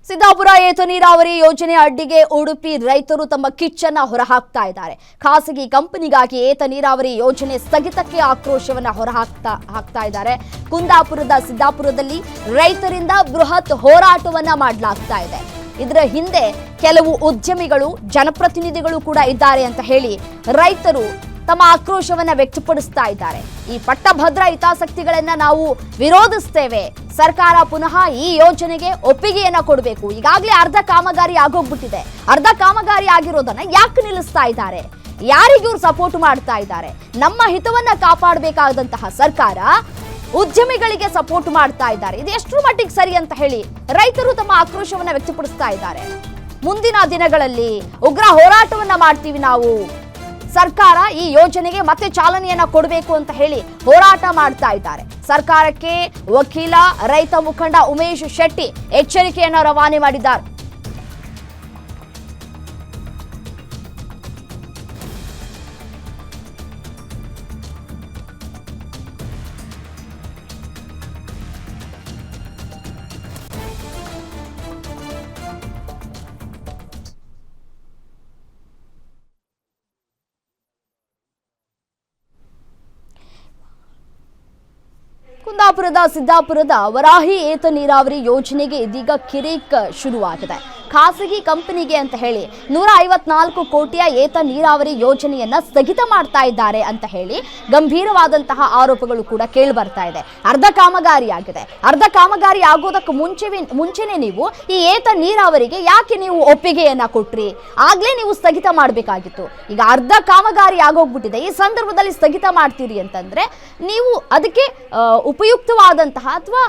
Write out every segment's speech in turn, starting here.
ಸಿದ್ದಾಪುರ ಏತ ನೀರಾವರಿ ಯೋಜನೆ ಅಡ್ಡಿಗೆ ಉಡುಪಿ ರೈತರು ತಮ್ಮ ಕಿಚ್ಚನ್ನ ಹೊರಹಾಕ್ತಾ ಇದ್ದಾರೆ. ಖಾಸಗಿ ಕಂಪನಿಗಾಗಿ ಏತ ನೀರಾವರಿ ಯೋಜನೆ ಸ್ಥಗಿತಕ್ಕೆ ಆಕ್ರೋಶವನ್ನ ಹೊರಹಾಕ್ತಾ ಇದ್ದಾರೆ. ಕುಂದಾಪುರದ ಸಿದ್ದಾಪುರದಲ್ಲಿ ರೈತರಿಂದ ಬೃಹತ್ ಹೋರಾಟವನ್ನ ಮಾಡಲಾಗ್ತಾ ಇದೆ. ಇದರ ಹಿಂದೆ ಕೆಲವು ಉದ್ಯಮಿಗಳು ಜನಪ್ರತಿನಿಧಿಗಳು ಕೂಡ ಇದ್ದಾರೆ ಅಂತ ಹೇಳಿ ರೈತರು ತಮ್ಮ ಆಕ್ರೋಶವನ್ನ ವ್ಯಕ್ತಪಡಿಸ್ತಾ ಇದ್ದಾರೆ. ಈ ಪಟ್ಟಭದ್ರ ಹಿತಾಸಕ್ತಿಗಳನ್ನ ನಾವು ವಿರೋಧಿಸ್ತೇವೆ. ಸರ್ಕಾರ ಪುನಃ ಈ ಯೋಜನೆಗೆ ಒಪ್ಪಿಗೆಯನ್ನ ಕೊಡಬೇಕು. ಈಗಾಗಲೇ ಅರ್ಧ ಕಾಮಗಾರಿ ಆಗೋಗ್ಬಿಟ್ಟಿದೆ. ಅರ್ಧ ಕಾಮಗಾರಿ ಆಗಿರೋದನ್ನ ಯಾಕೆ ನಿಲ್ಲಿಸ್ತಾ ಇದ್ದಾರೆ? ಯಾರಿಗೂ ಸಪೋರ್ಟ್ ಮಾಡ್ತಾ ಇದ್ದಾರೆ? ನಮ್ಮ ಹಿತವನ್ನ ಕಾಪಾಡಬೇಕಾದಂತಹ ಸರ್ಕಾರ ಉದ್ಯಮಿಗಳಿಗೆ ಸಪೋರ್ಟ್ ಮಾಡ್ತಾ ಇದ್ದಾರೆ. ಇದು ಎಷ್ಟರ ಮಟ್ಟಿಗೆ ಸರಿ ಅಂತ ಹೇಳಿ ರೈತರು ತಮ್ಮ ಆಕ್ರೋಶವನ್ನ ವ್ಯಕ್ತಪಡಿಸ್ತಾ ಇದ್ದಾರೆ. ಮುಂದಿನ ದಿನಗಳಲ್ಲಿ ಉಗ್ರ ಹೋರಾಟವನ್ನ ಮಾಡ್ತೀವಿ ನಾವು. ಸರ್ಕಾರ ಈ ಯೋಜನೆಗೆ ಮತ್ತೆ ಚಾಲನೆಯನ್ನ ಕೊಡಬೇಕು ಅಂತ ಹೇಳಿ ಹೋರಾಟ ಮಾಡ್ತಾ ಇದ್ದಾರೆ. ಸರ್ಕಾರಕ್ಕೆ ವಕೀಲ ರೈತ ಮುಖಂಡ ಉಮೇಶ್ ಶೆಟ್ಟಿ ಎಚ್ಚರಿಕೆಯನ್ನ ರವಾನೆ ಮಾಡಿದ್ದಾರೆ. ಕುಂದಾಪುರದ ಸಿದ್ದಾಪುರದ ವರಾಹಿ ಏತ ನೀರಾವರಿ ಯೋಜನೆಗೆ ಇದೀಗ ಕಿರಿಕ್ ಶುರುವಾಗಿದೆ. ಖಾಸಗಿ ಕಂಪನಿಗೆ ಅಂತ ಹೇಳಿ 154 ಕೋಟಿಯ ಏತ ನೀರಾವರಿ ಯೋಜನೆಯನ್ನ ಸ್ಥಗಿತ ಮಾಡ್ತಾ ಇದ್ದಾರೆ ಅಂತ ಹೇಳಿ ಗಂಭೀರವಾದಂತಹ ಆರೋಪಗಳು ಕೂಡ ಕೇಳಿ ಬರ್ತಾ ಇದೆ. ಅರ್ಧ ಕಾಮಗಾರಿ ಆಗಿದೆ. ಅರ್ಧ ಕಾಮಗಾರಿ ಆಗೋದಕ್ಕೆ ಮುಂಚೆನೆ ನೀವು ಈ ಏತ ನೀರಾವರಿಗೆ ಯಾಕೆ ನೀವು ಒಪ್ಪಿಗೆಯನ್ನ ಕೊಟ್ರಿ? ಆಗ್ಲೇ ನೀವು ಸ್ಥಗಿತ ಮಾಡಬೇಕಾಗಿತ್ತು. ಈಗ ಅರ್ಧ ಕಾಮಗಾರಿ ಆಗೋಗ್ಬಿಟ್ಟಿದೆ. ಈ ಸಂದರ್ಭದಲ್ಲಿ ಸ್ಥಗಿತ ಮಾಡ್ತೀರಿ ಅಂತಂದ್ರೆ ನೀವು ಅದಕ್ಕೆ ಉಪಯುಕ್ತವಾದಂತಹ ಅಥವಾ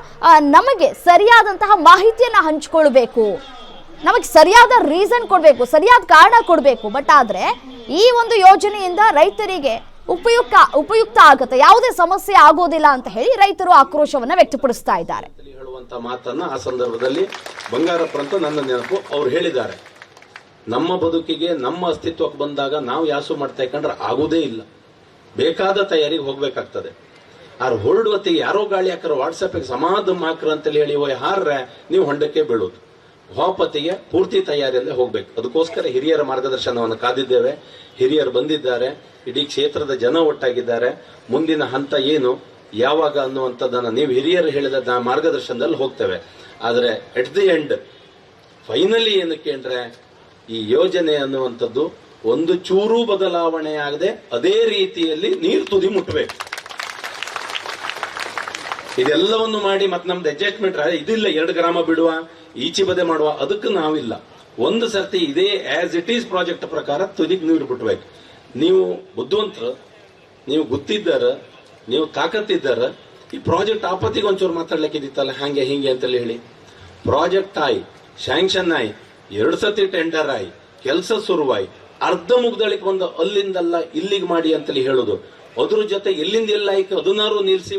ನಮಗೆ ಸರಿಯಾದಂತಹ ಮಾಹಿತಿಯನ್ನ ಹಂಚಿಕೊಳ್ಬೇಕು. ನಮಗೆ ಸರಿಯಾದ ರೀಸನ್ ಕೊಡಬೇಕು, ಸರಿಯಾದ ಕಾರಣ ಕೊಡಬೇಕು. ಬಟ್ ಆದ್ರೆ ಈ ಒಂದು ಯೋಜನೆಯಿಂದ ರೈತರಿಗೆ ಉಪಯುಕ್ತ ಆಗುತ್ತೆ, ಯಾವುದೇ ಸಮಸ್ಯೆ ಆಗೋದಿಲ್ಲ ಅಂತ ಹೇಳಿ ರೈತರು ಆಕ್ರೋಶವನ್ನ ವ್ಯಕ್ತಪಡಿಸ್ತಾ ಇದ್ದಾರೆ. ಹೇಳುವಂತ ಮಾತನ್ನ ಆ ಸಂದರ್ಭದಲ್ಲಿ ಬಂಗಾರಪ್ಪ ಅಂತ ನನ್ನ ನೆನಪು ಅವ್ರು ಹೇಳಿದ್ದಾರೆ. ನಮ್ಮ ಬದುಕಿಗೆ ನಮ್ಮ ಅಸ್ತಿತ್ವಕ್ಕೆ ಬಂದಾಗ ನಾವು ಯಾಸು ಮಾಡ್ತಾ ಕಂಡ್ರೆ ಆಗೋದೇ ಇಲ್ಲ. ಬೇಕಾದ ತಯಾರಿಗೆ ಹೋಗ್ಬೇಕಾಗ್ತದೆ. ಆರು ಹೊರಡುವತ್ತಿಗೆ ಯಾರೋ ಗಾಳಿ ಹಾಕರ ವಾಟ್ಸಪ್ಗೆ ಸಮಾಧಮ್ ಹಾಕ್ರ ಅಂತೇಳಿ ಹೇಳಿ ಹಾರ್ರೆ ನೀವು ಹೊಂಡಕ್ಕೆ ಬೀಳೋದು. ಹೊಪತ್ತಿಗೆ ಪೂರ್ತಿ ತಯಾರಿಯಲ್ಲೇ ಹೋಗ್ಬೇಕು. ಅದಕ್ಕೋಸ್ಕರ ಹಿರಿಯರ ಮಾರ್ಗದರ್ಶನವನ್ನು ಕಾದಿದ್ದೇವೆ. ಹಿರಿಯರು ಬಂದಿದ್ದಾರೆ, ಇಡೀ ಕ್ಷೇತ್ರದ ಜನ ಒಟ್ಟಾಗಿದ್ದಾರೆ. ಮುಂದಿನ ಹಂತ ಏನು ಯಾವಾಗ ಅನ್ನುವಂಥದ್ದನ್ನ ನೀವು ಹಿರಿಯರು ಹೇಳಿದ ಮಾರ್ಗದರ್ಶನದಲ್ಲಿ ಹೋಗ್ತೇವೆ. ಆದರೆ ಎಟ್ ದಿ ಎಂಡ್ ಫೈನಲಿ ಏನಕ್ಕೆ ಅಂದ್ರೆ ಈ ಯೋಜನೆ ಅನ್ನುವಂಥದ್ದು ಒಂದು ಚೂರು ಬದಲಾವಣೆ ಆಗದೆ ಅದೇ ರೀತಿಯಲ್ಲಿ ನೀರು ತುದಿ ಮುಟ್ಟಬೇಕು. ಇದೆಲ್ಲವನ್ನು ಮಾಡಿ ಮತ್ತೆ ನಮ್ದು ಅಡ್ಜಸ್ಟ್ಮೆಂಟ್ ಇದಿಲ್ಲ, 2 ಗ್ರಾಮ ಬಿಡುವ ಈಚೆ ಬದೆ ಮಾಡುವ, ಅದಕ್ಕೆ ನಾವಿಲ್ಲ. ಒಂದು ಸರ್ತಿ ಇದೇ ಆಸ್ ಇಟ್ ಈಸ್ ಪ್ರಾಜೆಕ್ಟ್ ಪ್ರಕಾರ ತುದಿಗೆ ನೀರು ಬಿಟ್ಬೇಕು. ನೀವು ಬುದ್ಧಿವಂತರು, ನೀವು ಗೊತ್ತಿದ್ದಾರ, ನೀವು ತಾಕತ್ತಿದ್ದಾರ. ಈ ಪ್ರಾಜೆಕ್ಟ್ ಆಪತ್ತಿಗೆ ಒಂಚೂರು ಮಾತಾಡ್ಲಿಕ್ಕೆ ಇದಿತ್ತಲ್ಲ ಹಂಗೆ ಹಿಂಗೆ ಅಂತೇಳಿ ಹೇಳಿ ಪ್ರಾಜೆಕ್ಟ್ ಆಯ್ ಸ್ಯಾಂಕ್ಷನ್ ಆಯ್ 2 ಸತಿ ಟೆಂಡರ್ ಆಯ್ ಕೆಲಸ ಶುರುವಾಯ್ ಅರ್ಧ ಮುಗ್ದಳಿಗೆ ಬಂದು ಅಲ್ಲಿಂದಲ್ಲ ಇಲ್ಲಿಗೆ ಮಾಡಿ ಅಂತೇಳಿ ಹೇಳುದು. ಅದ್ರ ಜೊತೆ ಎಲ್ಲಿಂದ ಎಲ್ಲ ಅದನ್ನಾರು ನಿಲ್ಸಿ